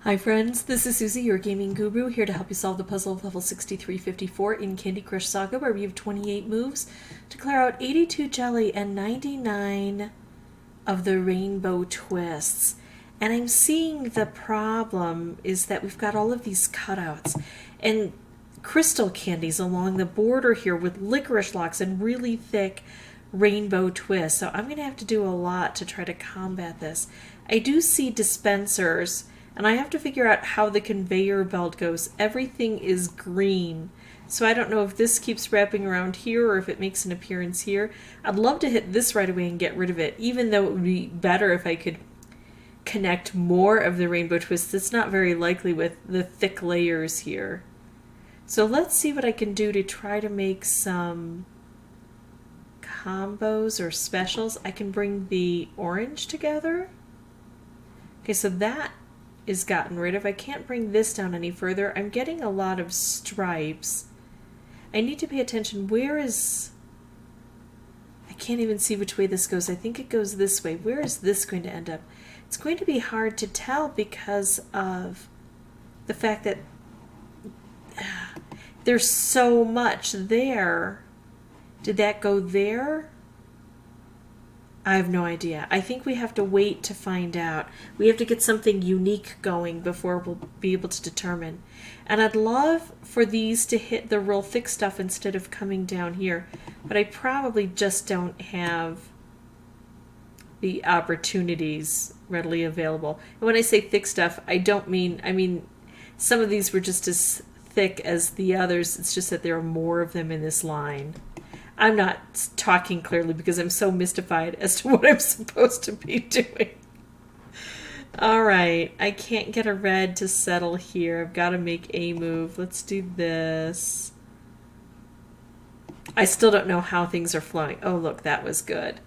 Hi friends, this is Suzy, your gaming guru, here to help you solve the puzzle of level 6354 in Candy Crush Saga, where we have 28 moves to clear out 82 jelly and 99 of the rainbow twists. And I'm seeing the problem is that we've got all of these cutouts and crystal candies along the border here with licorice locks and really thick rainbow twists. So I'm going to have to do a lot to try to combat this. I do see dispensers, and I have to figure out how the conveyor belt goes. Everything is green. So I don't know if this keeps wrapping around here or if it makes an appearance here. I'd love to hit this right away and get rid of it, even though it would be better if I could connect more of the rainbow twists. It's not very likely with the thick layers here. So let's see what I can do to try to make some combos or specials. I can bring the orange together. Okay, so that is gotten rid of. I can't bring this down any further. I'm getting a lot of stripes. I need to pay attention. Where is... I can't even see which way this goes. I think it goes this way. Where is this going to end up? It's going to be hard to tell because of the fact that there's so much there. Did that go there? I have no idea. I think we have to wait to find out. We have to get something unique going before we'll be able to determine. And I'd love for these to hit the real thick stuff instead of coming down here. But I probably just don't have the opportunities readily available. And when I say thick stuff, I mean some of these were just as thick as the others. It's just that there are more of them in this line. I'm not talking clearly because I'm so mystified as to what I'm supposed to be doing. All right, I can't get a red to settle here. I've got to make a move. Let's do this. I still don't know how things are flowing. Oh, look, that was good.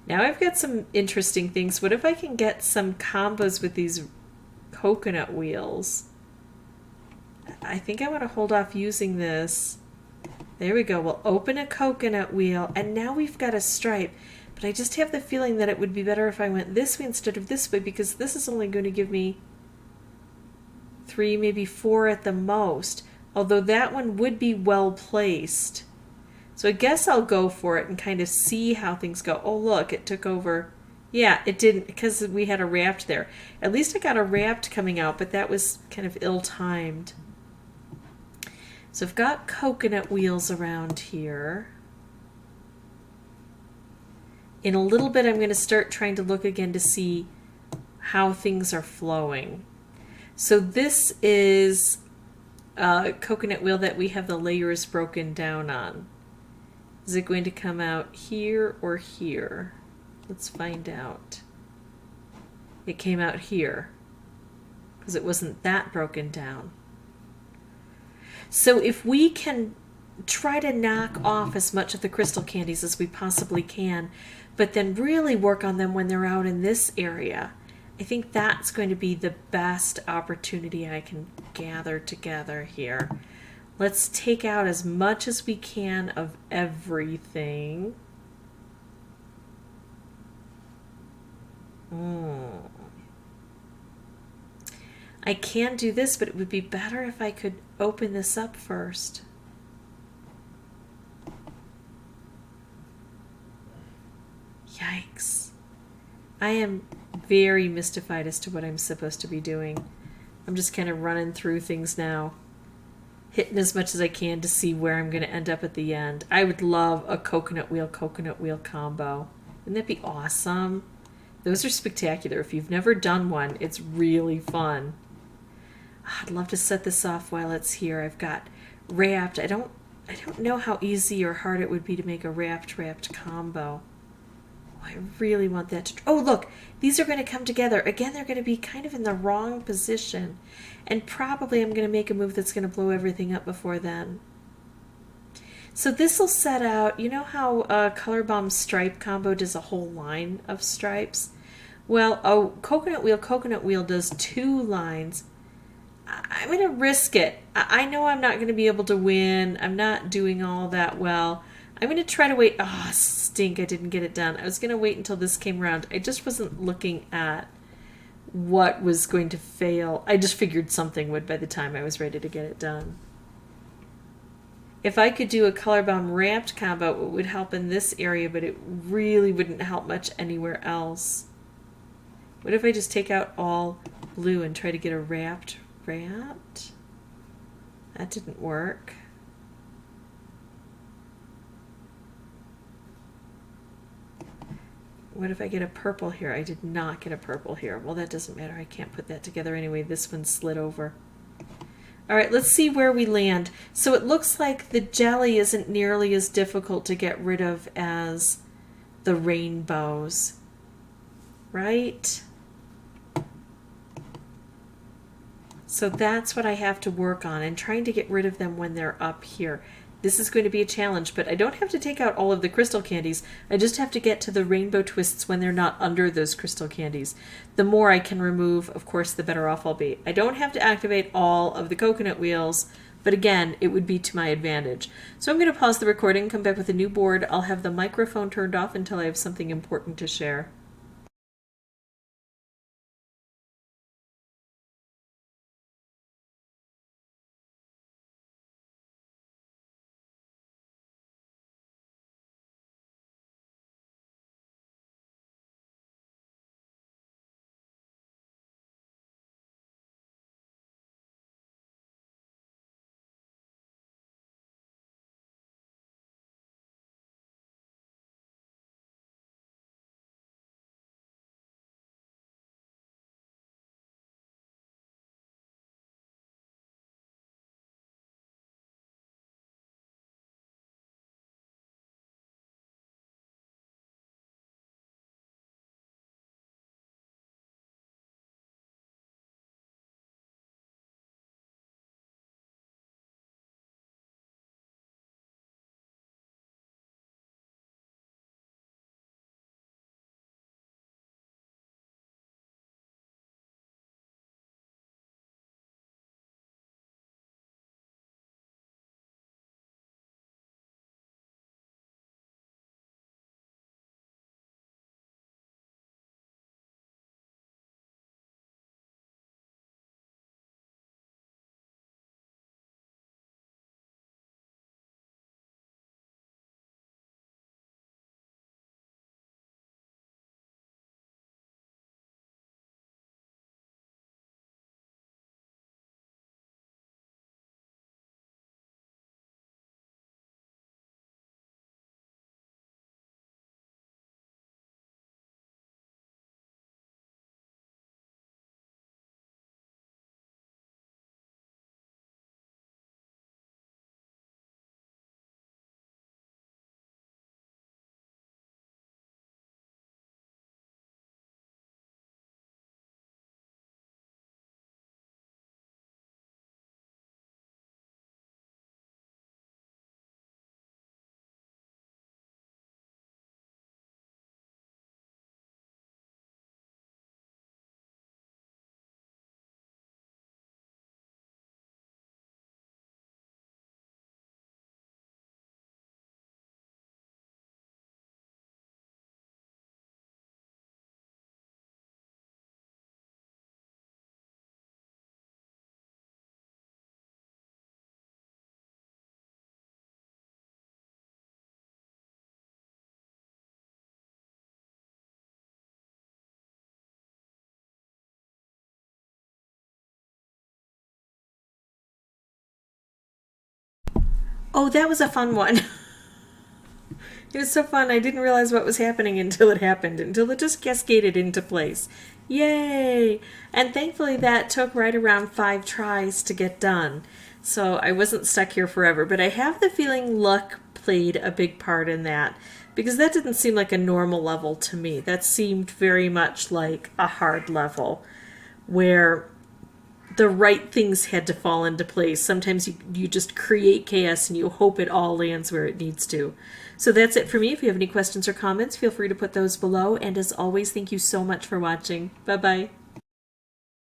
Now I've got some interesting things. What if I can get some combos with these coconut wheels? I think I want to hold off using this. There we go. We'll open a coconut wheel, and now we've got a stripe. But I just have the feeling that it would be better if I went this way instead of this way, because this is only going to give me 3, maybe 4 at the most. Although that one would be well placed. So I guess I'll go for it and kind of see how things go. Oh, look, it took over. Yeah, it didn't, because we had a wrapped there. At least I got a wrapped coming out, but that was kind of ill-timed. So I've got coconut wheels around here. In a little bit, I'm going to start trying to look again to see how things are flowing. So this is a coconut wheel that we have the layers broken down on. Is it going to come out here or here? Let's find out. It came out here because it wasn't that broken down. So if we can try to knock off as much of the crystal candies as we possibly can, but then really work on them when they're out in this area, I think that's going to be the best opportunity I can gather together here. Let's take out as much as we can of everything. I can do this, but it would be better if I could open this up first. Yikes. I am very mystified as to what I'm supposed to be doing. I'm just kind of running through things now, hitting as much as I can to see where I'm going to end up at the end. I would love a coconut wheel combo. Wouldn't that be awesome? Those are spectacular. If you've never done one, it's really fun. I'd love to set this off while it's here. I've got wrapped. I don't know how easy or hard it would be to make a wrapped combo. Oh, I really want that to... Oh, look! These are going to come together. Again, they're going to be kind of in the wrong position. And probably I'm going to make a move that's going to blow everything up before then. So this will set out... You know how Color Bomb stripe combo does a whole line of stripes? Well, coconut wheel does 2 lines. I'm going to risk it. I know I'm not going to be able to win. I'm not doing all that well. I'm going to try to wait. Oh, stink. I didn't get it done. I was going to wait until this came around. I just wasn't looking at what was going to fail. I just figured something would by the time I was ready to get it done. If I could do a color bomb ramped combo, it would help in this area, but it really wouldn't help much anywhere else. What if I just take out all blue and try to get a wrapped? That didn't work. What if I get a purple here? I did not get a purple here. Well, that doesn't matter. I can't put that together anyway. This one slid over. All right, let's see where we land. So it looks like the jelly isn't nearly as difficult to get rid of as the rainbows, right? So that's what I have to work on, and trying to get rid of them when they're up here. This is going to be a challenge, but I don't have to take out all of the crystal candies. I just have to get to the rainbow twists when they're not under those crystal candies. The more I can remove, of course, the better off I'll be. I don't have to activate all of the coconut wheels, but again, it would be to my advantage. So I'm going to pause the recording, come back with a new board. I'll have the microphone turned off until I have something important to share. Oh, that was a fun one. It was so fun. I didn't realize what was happening until it happened, until it just cascaded into place. Yay! And thankfully that took right around 5 tries to get done. So I wasn't stuck here forever, but I have the feeling luck played a big part in that, because that didn't seem like a normal level to me. That seemed very much like a hard level where the right things had to fall into place. Sometimes you just create chaos and you hope it all lands where it needs to. So that's it for me. If you have any questions or comments, feel free to put those below. And as always, thank you so much for watching. Bye-bye.